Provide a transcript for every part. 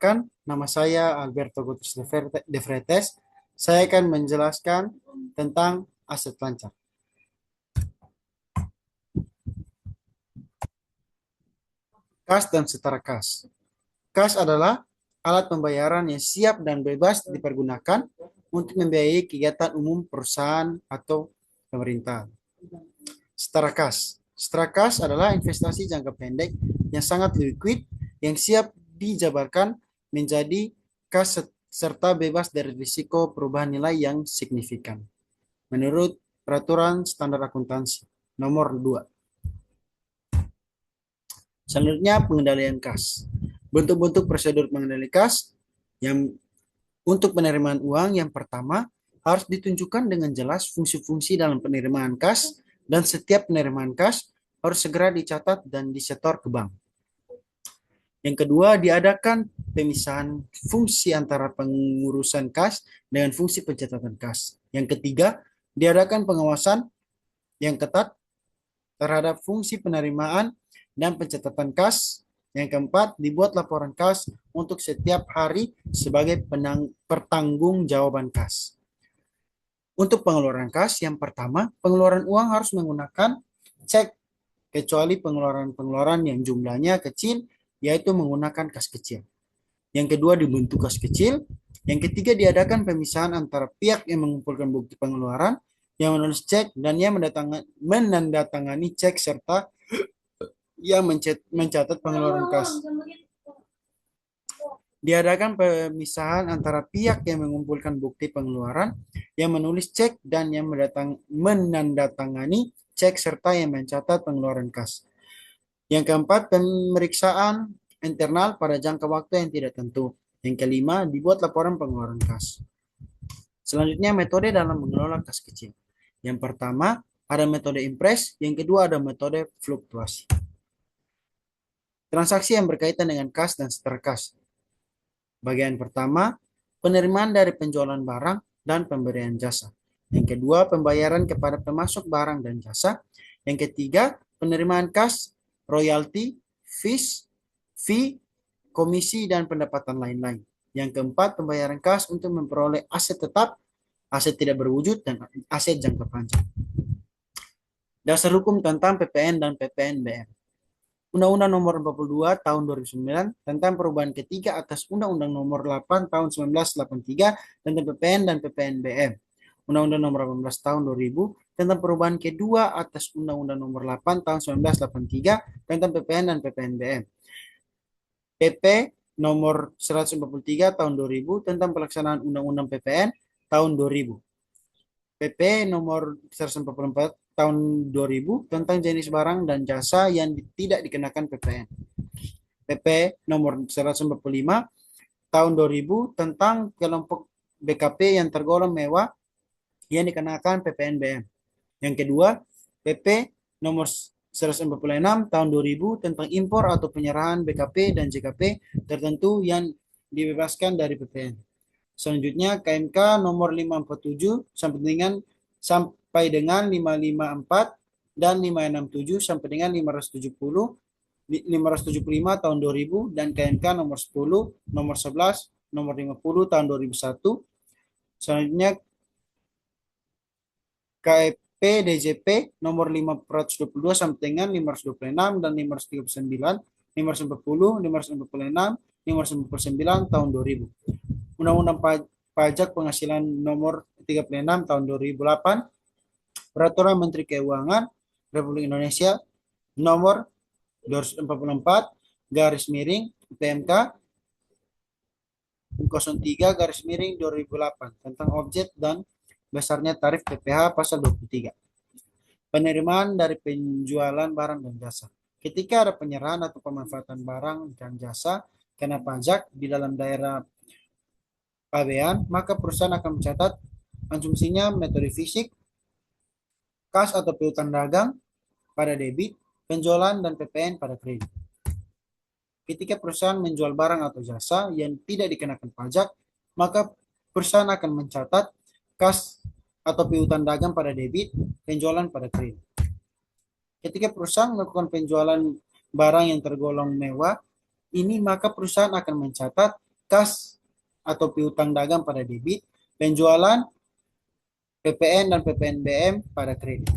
Kan nama saya Alberto Gutierrez de Freitas. Saya akan menjelaskan tentang aset lancar. Kas dan setara kas. Kas adalah alat pembayaran yang siap dan bebas dipergunakan untuk membiayai kegiatan umum perusahaan atau pemerintah. Setara kas. Setara kas adalah investasi jangka pendek yang sangat liquid yang siap dijabarkan menjadi kas serta bebas dari risiko perubahan nilai yang signifikan. Menurut Peraturan Standar Akuntansi Nomor 2. Selanjutnya, pengendalian kas. Bentuk-bentuk prosedur pengendalian kas yang untuk penerimaan uang yang pertama harus ditunjukkan dengan jelas fungsi-fungsi dalam penerimaan kas dan setiap penerimaan kas harus segera dicatat dan disetor ke bank. Yang kedua, diadakan pemisahan fungsi antara pengurusan kas dengan fungsi pencatatan kas. Yang ketiga, diadakan pengawasan yang ketat terhadap fungsi penerimaan dan pencatatan kas. Yang keempat, dibuat laporan kas untuk setiap hari sebagai pertanggungjawaban kas. Untuk pengeluaran kas, yang pertama, pengeluaran uang harus menggunakan cek, kecuali pengeluaran-pengeluaran yang jumlahnya kecil, yaitu menggunakan kas kecil. Yang kedua, dibentuk kas kecil. Yang ketiga, diadakan pemisahan antara pihak yang mengumpulkan bukti pengeluaran, yang menulis cek, dan yang menandatangani cek, serta yang mencatat pengeluaran kas. Diadakan pemisahan antara pihak yang mengumpulkan bukti pengeluaran, yang menulis cek, dan yang menandatangani cek, serta yang mencatat pengeluaran kas. Yang keempat, pemeriksaan internal pada jangka waktu yang tidak tentu. Yang kelima, dibuat laporan pengeluaran kas. Selanjutnya, metode dalam mengelola kas kecil. Yang pertama, ada metode impres. Yang kedua, ada metode fluktuasi. Transaksi yang berkaitan dengan kas dan setara kas. Bagian pertama, penerimaan dari penjualan barang dan pemberian jasa. Yang kedua, pembayaran kepada pemasok barang dan jasa. Yang ketiga, penerimaan kas, royalti, fees, fee, komisi, dan pendapatan lain-lain. Yang keempat, pembayaran kas untuk memperoleh aset tetap, aset tidak berwujud, dan aset jangka panjang. Dasar hukum tentang PPN dan PPNBM. Undang-Undang Nomor 42 Tahun 2009 tentang perubahan ketiga atas Undang-Undang Nomor 8 Tahun 1983 tentang PPN dan PPNBM. Undang-Undang Nomor 18 Tahun 2000 tentang perubahan kedua atas Undang-Undang Nomor 8 Tahun 1983 tentang PPN dan PPNBM. PP Nomor 143 Tahun 2000 tentang pelaksanaan Undang-Undang PPN tahun 2000. PP Nomor 144 tahun 2000 tentang jenis barang dan jasa yang tidak dikenakan PPN. PP Nomor 145 tahun 2000 tentang kelompok BKP yang tergolong mewah yang dikenakan PPNBM. Yang kedua, PP Nomor 146 tahun 2000 tentang impor atau penyerahan BKP dan JKP tertentu yang dibebaskan dari PPN. Selanjutnya, KMK Nomor 547 sampai dengan 554 dan 567 sampai dengan 575 tahun 2000 dan KMK Nomor 10, Nomor 11, Nomor 50 tahun 2001. Selanjutnya, KEP DJP Nomor 522 sampai dengan 526 dan 539, 540, 546, 599 tahun 2000. Undang-Undang Pajak Penghasilan Nomor 36 tahun 2008, Peraturan Menteri Keuangan Republik Indonesia Nomor 244 garis miring PMK 03 garis miring 2008 tentang objek dan besarnya tarif PPh pasal 23. Penerimaan dari penjualan barang dan jasa. Ketika ada penyerahan atau pemanfaatan barang dan jasa kena pajak di dalam daerah pabean, maka perusahaan akan mencatat konsumsinya metode fisik, kas atau piutang dagang pada debit, penjualan dan PPN pada kredit. Ketika perusahaan menjual barang atau jasa yang tidak dikenakan pajak, maka perusahaan akan mencatat kas atau piutang dagang pada debit, penjualan pada kredit. Ketika perusahaan melakukan penjualan barang yang tergolong mewah, ini maka perusahaan akan mencatat kas atau piutang dagang pada debit, penjualan PPN dan PPNBM pada kredit.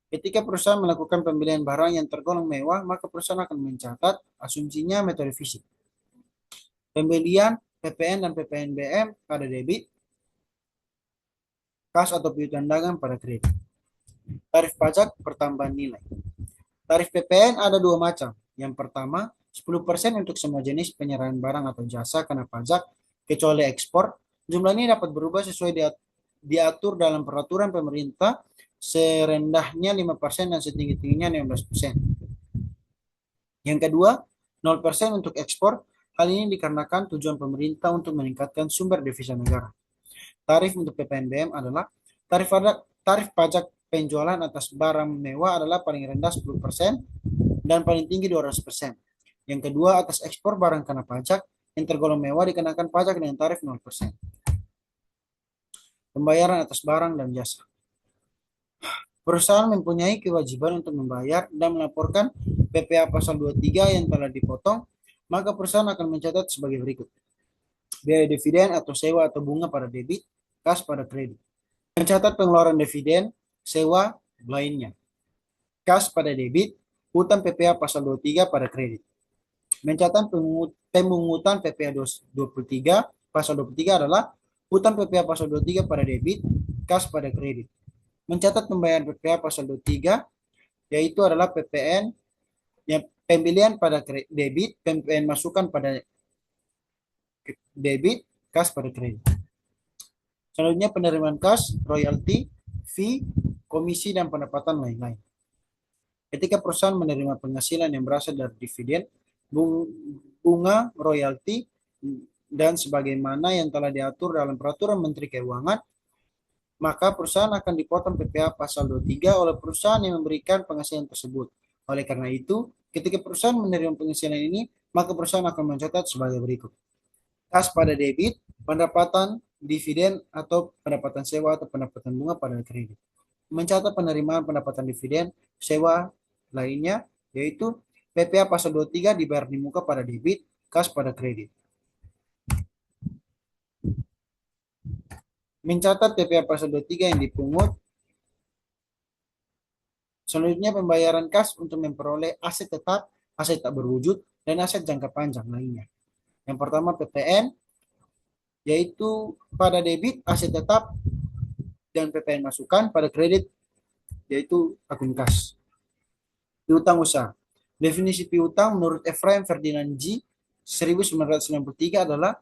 Ketika perusahaan melakukan pembelian barang yang tergolong mewah, maka perusahaan akan mencatat asumsinya metode fisik. Pembelian PPN dan PPNBM pada debit, kas atau piutang dagang pada kredit. Tarif pajak pertambahan nilai. Tarif PPN ada dua macam. Yang pertama, 10% untuk semua jenis penyerahan barang atau jasa kena pajak, kecuali ekspor. Jumlah ini dapat berubah sesuai diatur dalam peraturan pemerintah, serendahnya 5% dan setinggi-tingginya 15%. Yang kedua, 0% untuk ekspor. Hal ini dikarenakan tujuan pemerintah untuk meningkatkan sumber devisa negara. Tarif untuk PPNBM adalah tarif pajak penjualan atas barang mewah adalah paling rendah 10% dan paling tinggi 200%. Yang kedua, atas ekspor barang kena pajak yang tergolong mewah dikenakan pajak dengan tarif 0%. Pembayaran atas barang dan jasa. Perusahaan mempunyai kewajiban untuk membayar dan melaporkan PPh pasal 23 yang telah dipotong, maka perusahaan akan mencatat sebagai berikut. Biaya dividen atau sewa atau bunga pada debit, kas pada kredit. Mencatat pengeluaran dividen, sewa lainnya. Kas pada debit, hutang PPh pasal 23 pada kredit. Mencatat pemungutan PPh 23 pasal 23 adalah hutang PPh pasal 23 pada debit, kas pada kredit. Mencatat pembayaran PPh pasal 23 yaitu adalah PPN yang pembelian pada debit, PPN masukan pada debit, kas pada kredit. Selanjutnya penerimaan kas, royalti, fee, komisi dan pendapatan lain-lain. Ketika perusahaan menerima penghasilan yang berasal dari dividen, bunga, royalti, dan sebagaimana yang telah diatur dalam peraturan Menteri Keuangan, maka perusahaan akan dipotong PPh pasal 23 oleh perusahaan yang memberikan penghasilan tersebut. Oleh karena itu, ketika perusahaan menerima penghasilan ini, maka perusahaan akan mencatat sebagai berikut. Kas pada debit, pendapatan dividen atau pendapatan sewa atau pendapatan bunga pada kredit. Mencatat penerimaan pendapatan dividen, sewa lainnya, yaitu PPh pasal 23 dibayar di muka pada debit, kas pada kredit. Mencatat PPh pasal 23 yang dipungut. Selanjutnya pembayaran kas untuk memperoleh aset tetap, aset tak berwujud, dan aset jangka panjang lainnya. Yang pertama PPN, yaitu pada debit aset tetap dan PPN masukan, pada kredit yaitu akun kas. Piutang usaha. Definisi piutang menurut Ephraim Ferdinand G. 1993 adalah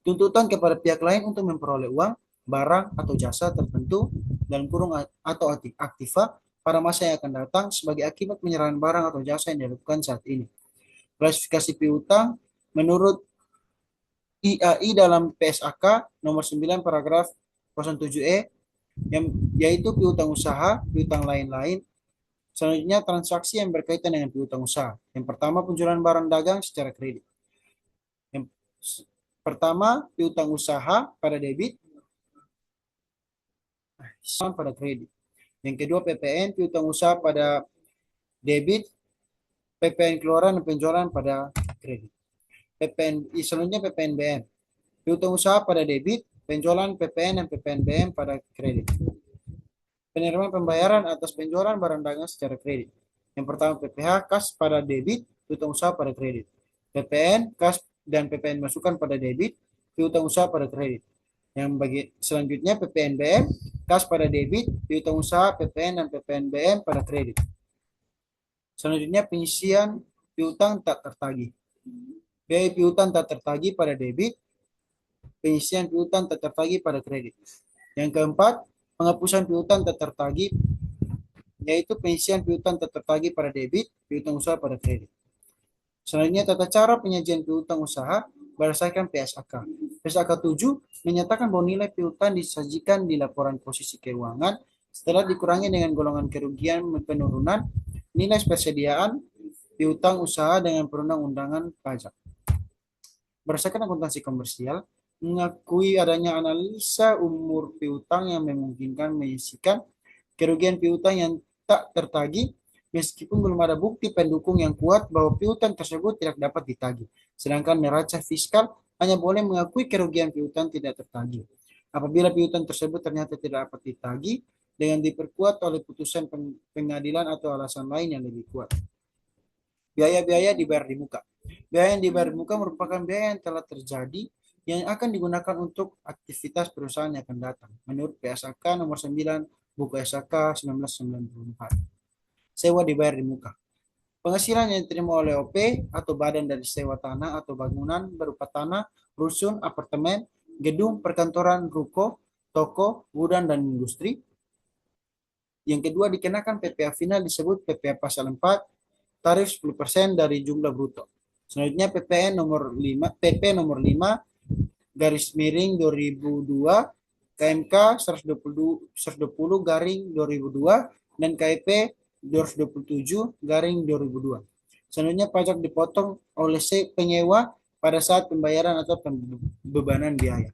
tuntutan kepada pihak lain untuk memperoleh uang, barang, atau jasa tertentu dalam kurung atau aktiva pada masa yang akan datang sebagai akibat penyerahan barang atau jasa yang dilakukan saat ini. Klasifikasi piutang menurut IAI dalam PSAK nomor 9 paragraf 07E yaitu piutang usaha, piutang lain-lain. Selanjutnya transaksi yang berkaitan dengan piutang usaha. Yang pertama penjualan barang dagang secara kredit. Yang pertama piutang usaha pada debit, pada kredit. Yang kedua PPN, piutang usaha pada debit, PPN keluaran dan penjualan pada kredit. Selanjutnya PPNBM, piutang usaha pada debit, penjualan PPN dan PPNBM pada kredit. Penerimaan pembayaran atas penjualan barang dagang secara kredit. Yang pertama PPh, kas pada debit, piutang usaha pada kredit. PPN, kas dan PPN masukan pada debit, piutang usaha pada kredit. Yang selanjutnya PPNBM, kas pada debit, piutang usaha, PPN dan PPNBM pada kredit. Selanjutnya pengisian piutang tak tertagih. Biaya piutang tak tertagih pada debit, pengisian piutang tak tertagih pada kredit. Yang keempat, penghapusan piutang tak tertagih, yaitu pengisian piutang tak tertagih pada debit, piutang usaha pada kredit. Selanjutnya tata cara penyajian piutang usaha berdasarkan PSAK. PSAK 7 menyatakan bahwa nilai piutang disajikan di laporan posisi keuangan setelah dikurangi dengan golongan kerugian penurunan nilai persediaan piutang usaha dengan perundang-undangan pajak. Berdasarkan akuntansi komersial, mengakui adanya analisa umur piutang yang memungkinkan menyisikan kerugian piutang yang tak tertagih meskipun belum ada bukti pendukung yang kuat bahwa piutang tersebut tidak dapat ditagih. Sedangkan neraca fiskal hanya boleh mengakui kerugian piutang tidak tertagih. Apabila piutang tersebut ternyata tidak dapat ditagih dengan diperkuat oleh putusan pengadilan atau alasan lain yang lebih kuat. Biaya-biaya dibayar di muka. Biaya yang dibayar di muka merupakan biaya yang telah terjadi yang akan digunakan untuk aktivitas perusahaan yang akan datang. Menurut PSAK nomor 9, buku SAK 1994. Sewa dibayar di muka. Penghasilan yang diterima oleh OP atau badan dari sewa tanah atau bangunan berupa tanah, rusun, apartemen, gedung, perkantoran, ruko, toko, gudang, dan industri. Yang kedua, dikenakan PPh final disebut PPh pasal 4, tarif 10% dari jumlah bruto. Selanjutnya PP nomor 5 garis miring 2002 KMK 120 garing 2002 dan KIP 227 garing 2002. Selanjutnya pajak dipotong oleh si penyewa pada saat pembayaran atau pembebanan biaya.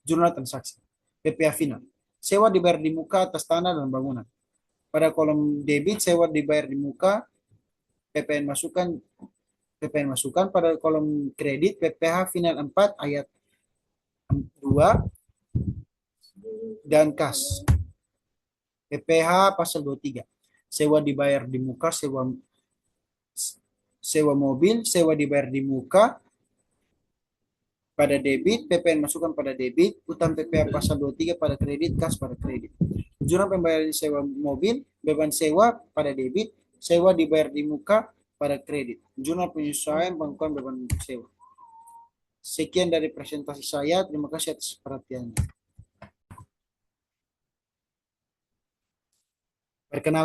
Jurnal transaksi. PPh final. Sewa dibayar di muka atas tanah dan bangunan. Pada kolom debit sewa dibayar di muka, PPN masukan pada kolom kredit PPh final 4 ayat 2 dan kas. PPh pasal 23. Sewa dibayar di muka, sewa mobil, sewa dibayar di muka pada debit, PPN masukan pada debit, utang PPh pasal 23 pada kredit, kas pada kredit. Jurnal pembayaran sewa mobil, beban sewa pada debit, sewa dibayar di muka pada kredit. Jurnal penyesuaian pengakuan beban sewa. Sekian dari presentasi saya. Terima kasih atas perhatiannya. Perkenalkan.